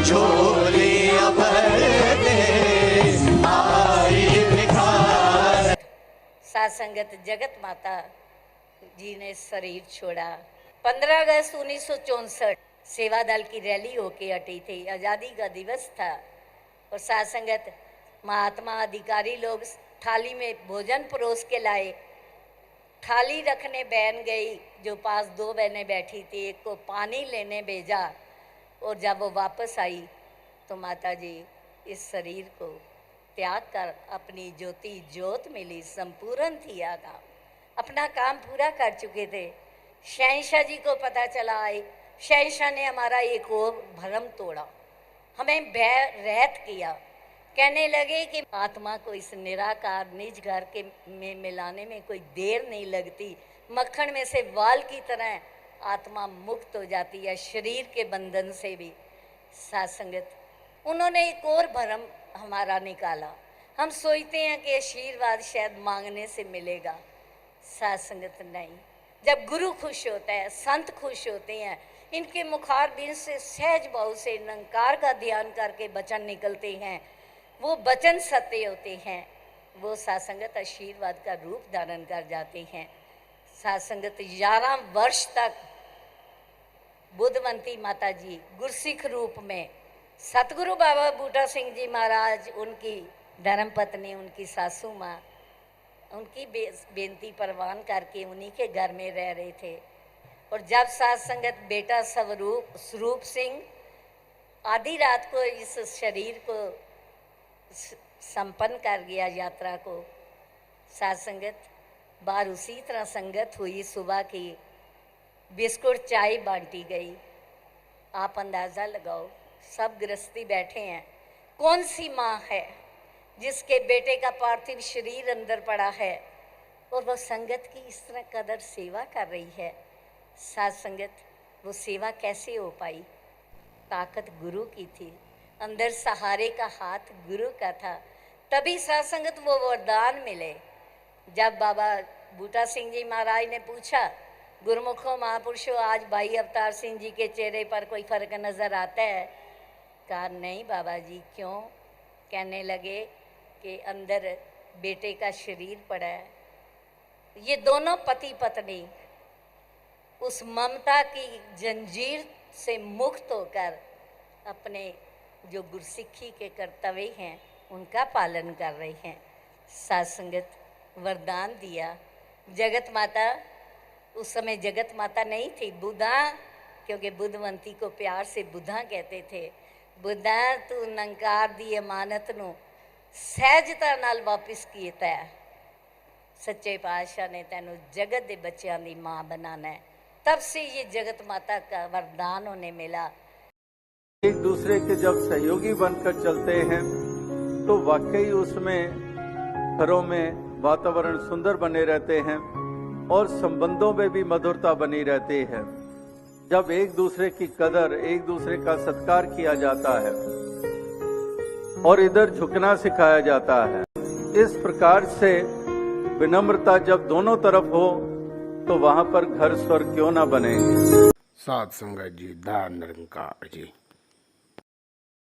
झोलियां भर दे आई भिखार। साथ संगत जगत माता जी ने शरीर छोड़ा। 15 अगस्त 1964 सेवा दल की रैली होके हटी थी। आज़ादी का दिवस था और साथ संगत महात्मा अधिकारी लोग थाली में भोजन परोस के लाए। थाली रखने बहन गई, जो पास 2 बहनें बैठी थी, एक को पानी लेने भेजा और जब वो वापस आई तो माता जी इस शरीर को त्याग कर अपनी ज्योति ज्योत मिली, संपूर्ण थी आगा, अपना काम पूरा कर चुके थे। शहंशाह जी को पता चला आए, शहंशाह ने हमारा एक और भ्रम तोड़ा, हमें भय रहित किया। कहने लगे कि आत्मा को इस निराकार निज घर के में मिलाने में कोई देर नहीं लगती, मक्खन में से वाल की तरह आत्मा मुक्त हो जाती है शरीर के बंधन से भी। साथ संगत उन्होंने एक और भ्रम हमारा निकाला, हम सोचते हैं कि आशीर्वाद शायद मांगने से मिलेगा। साथ संगत नहीं, जब गुरु खुश होता है, संत खुश होते हैं, इनके मुखारबिंद से सहज भाव से निरंकार का ध्यान करके वचन निकलते हैं, वो वचन सत्य होते हैं, वो साथ संगत आशीर्वाद का रूप धारण कर जाते हैं। साथ संगत 11 वर्ष तक बुद्धवंती माता जी गुरसिख रूप में, सतगुरु बाबा बूटा सिंह जी महाराज उनकी धर्मपत्नी, उनकी सासू माँ, उनकी बेनती परवान करके उन्हीं के घर में रह रहे थे। और जब साथ संगत बेटा स्वरूप सिंह आधी रात को इस शरीर को संपन्न कर गया यात्रा को, साथ संगत बाहर उसी तरह संगत हुई, सुबह की बिस्कुट चाय बांटी गई। आप अंदाज़ा लगाओ, सब गृहस्थी बैठे हैं, कौन सी माँ है जिसके बेटे का पार्थिव शरीर अंदर पड़ा है और वो संगत की इस तरह कदर सेवा कर रही है। साथ संगत वो सेवा कैसे हो पाई? ताकत गुरु की थी, अंदर सहारे का हाथ गुरु का था, तभी साथ संगत वो वरदान मिले। जब बाबा बूटा सिंह जी महाराज ने पूछा, गुरुमुखों महापुरुषों, आज भाई अवतार सिंह जी के चेहरे पर कोई फर्क नज़र आता है? कहा नहीं बाबा जी, क्यों? कहने लगे कि अंदर बेटे का शरीर पड़ा है। ये दोनों पति पत्नी उस ममता की जंजीर से मुक्त होकर अपने जो गुरसिक्खी के कर्तव्य हैं उनका पालन कर रहे हैं। साथ संगत वरदान दिया। जगत माता, उस समय जगत माता नहीं थी, बुद्धा, क्योंकि बुद्धवंती को प्यार से बुद्धा कहते थे। बुद्धा तू निरंकार दी अमानत नूं सहजता नाल वापिस कीता है। सच्चे पातशाह ने तैनू जगत के बच्चों की माँ बनाना है। तब से ये जगत माता का वरदान उन्हें मिला। एक दूसरे के जब सहयोगी बनकर चलते हैं तो वाकई उसमें घरों में वातावरण सुंदर बने रहते हैं और संबंधों में भी मधुरता बनी रहती है। जब एक दूसरे की कदर, एक दूसरे का सत्कार किया जाता है और इधर झुकना सिखाया जाता है, इस प्रकार से विनम्रता जब दोनों तरफ हो तो वहां पर घर स्वर्ग क्यों ना बनेंगे। साध संगत जी, धन निरंकार जी।